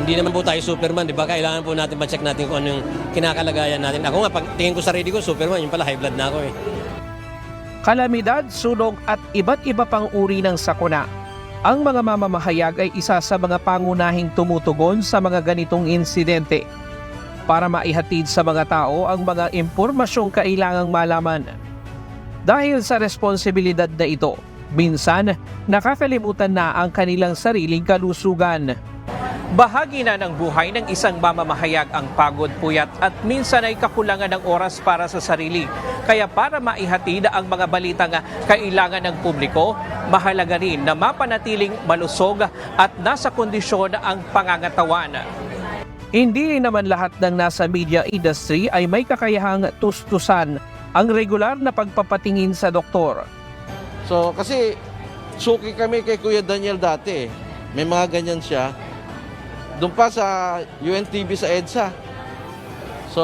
Hindi naman po tayo Superman, di ba? Kailangan po natin ma-check natin kung ano yung kinakalagayan natin. Ako nga, pag tingin ko sarili ko, Superman, yung pala high blood na ako eh. Kalamidad, sunog at iba't iba pang uri ng sakuna. Ang mga mamamahayag ay isa sa mga pangunahing tumutugon sa mga ganitong insidente para maihatid sa mga tao ang mga impormasyong kailangang malaman. Dahil sa responsibilidad na ito, minsan nakakalimutan na ang kanilang sariling kalusugan. Bahagi na ng buhay ng isang mamamahayag ang pagod, puyat at minsan ay kakulangan ng oras para sa sarili. Kaya para maihatid ang mga balitang kailangan ng publiko, mahalaga rin na mapanatiling malusog at nasa kondisyon ang pangangatawan. Hindi rin naman lahat ng nasa media industry ay may kakayahang tustusan ang regular na pagpapatingin sa doktor. So, kasi suki kami kay Kuya Daniel dati. May mga ganyan siya. Doon pa sa UNTV sa EDSA. So,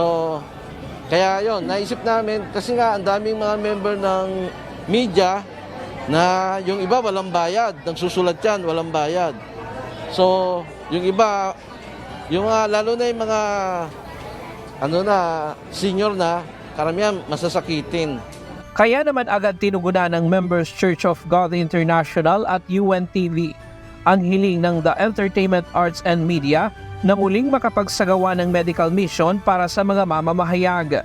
kaya yon naisip namin, kasi nga ang daming mga member ng media na yung iba walang bayad. Nagsusulat yan, walang bayad. So, yung iba, yung lalo na yung mga senior na, karamihan masasakitin. Kaya naman agad tinugunan ng Members Church of God International at UNTV ang hiling ng The Entertainment Arts and Media na muling makapagsagawa ng medical mission para sa mga mamamahayag.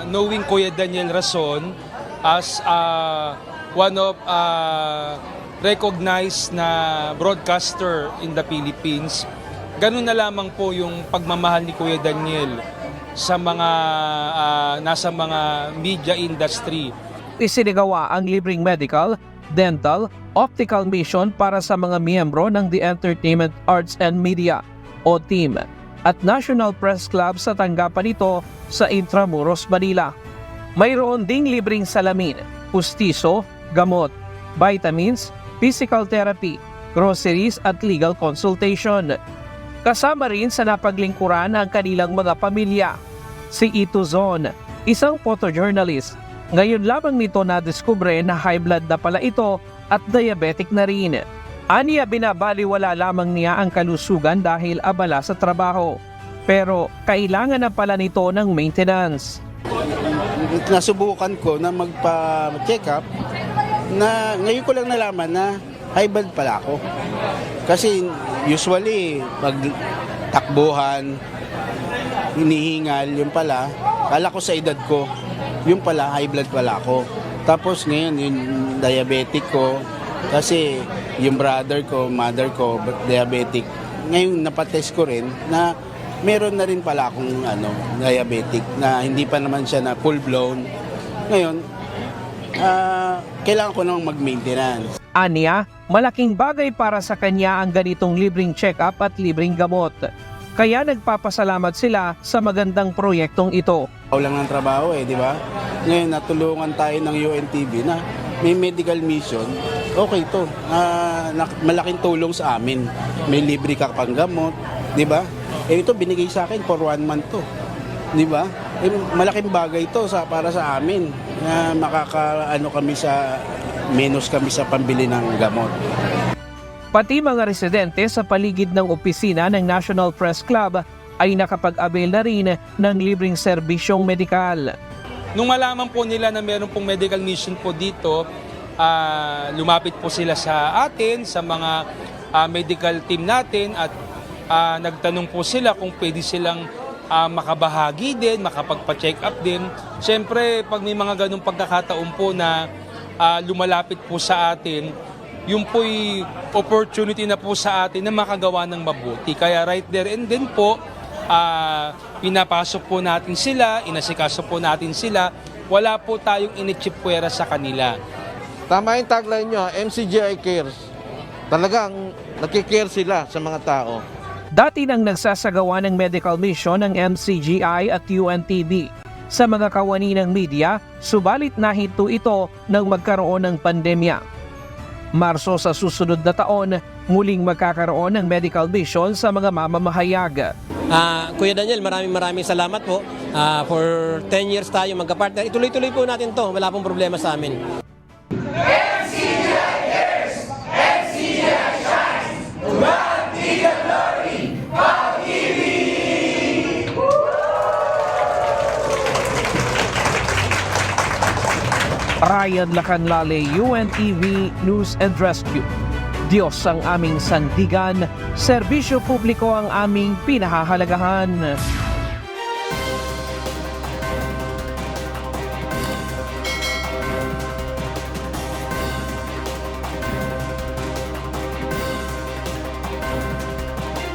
Knowing Kuya Daniel Rason as one of recognized na broadcaster in the Philippines, ganun na lamang po yung pagmamahal ni Kuya Daniel sa mga nasa mga media industry. Isinigawa ang libreng medical, dental, optical mission para sa mga miyembro ng The Entertainment Arts and Media o TEAM at National Press Club sa tanggapan nito sa Intramuros, Manila. Mayroon ding libreng salamin, pustiso, gamot, vitamins, physical therapy, groceries at legal consultation. Kasama rin sa napaglingkuran ang kanilang mga pamilya. Si Ito Zon, isang photojournalist. Ngayon lamang nito nadiskubre na high blood na pala ito at diabetic na rin. Aniya binabaliwala lamang niya ang kalusugan dahil abala sa trabaho. Pero kailangan na pala nito ng maintenance. Nasubukan ko na magpa-check up na ngayon ko lang nalaman na high blood pala ako. Kasi usually pag takbuhan, hinihingal, yung pala, kala ko sa edad ko, yung pala high blood pala ako. Tapos ngayon yung diabetic ko, kasi yung brother ko, mother ko, diabetic. Ngayon napatest ko rin na meron na rin pala akong diabetic na hindi pa naman siya na full blown. Ngayon, kailangan ko nang mag-maintenance. Aniya, malaking bagay para sa kanya ang ganitong libreng check-up at libreng gamot. Kaya nagpapasalamat sila sa magandang proyektong ito. Lang ng trabaho di ba? Ngayon natulungan tayo ng UNTV na may medical mission. Okay to. Malaking tulong sa amin. May libre ka pang gamot, di ba? Ito binigay sa akin for 1 month to. Di ba? Malaking bagay to para sa amin. Menos kami sa pambili ng gamot. Pati mga residente sa paligid ng opisina ng National Press Club ay nakapag-avail na rin ng libreng serbisyong medikal. Nung malaman po nila na meron pong medical mission po dito, lumapit po sila sa atin, sa mga medical team natin at nagtanong po sila kung pwede silang makabahagi din, makapagpa-check up din. Siyempre, pag may mga ganong pagkakataon po na lumalapit po sa atin, yung po'y opportunity na po sa atin na makagawa ng mabuti. Kaya right there and then po, pinapasok po natin sila, inasikaso po natin sila, wala po tayong initsipwera sa kanila. Tama yung tagline nyo, MCGI Cares. Talagang nakikare sila sa mga tao. Dati nang nagsasagawa ng medical mission ng MCGI at UNTV sa mga kawani ng media, subalit nahinto ito nang magkaroon ng pandemya. Marso sa susunod na taon, muling magkakaroon ng medical mission sa mga mamamahayag. Kuya Daniel, maraming salamat po. For 10 years tayo magka-partner. Ituloy-tuloy po natin to. Wala pong problema sa amin. MCGI cares, MCGI shines. To God be the glory. Ryan Lacanlale, UNTV News and Rescue. Diyos ang aming sandigan, serbisyo publiko ang aming pinahahalagahan.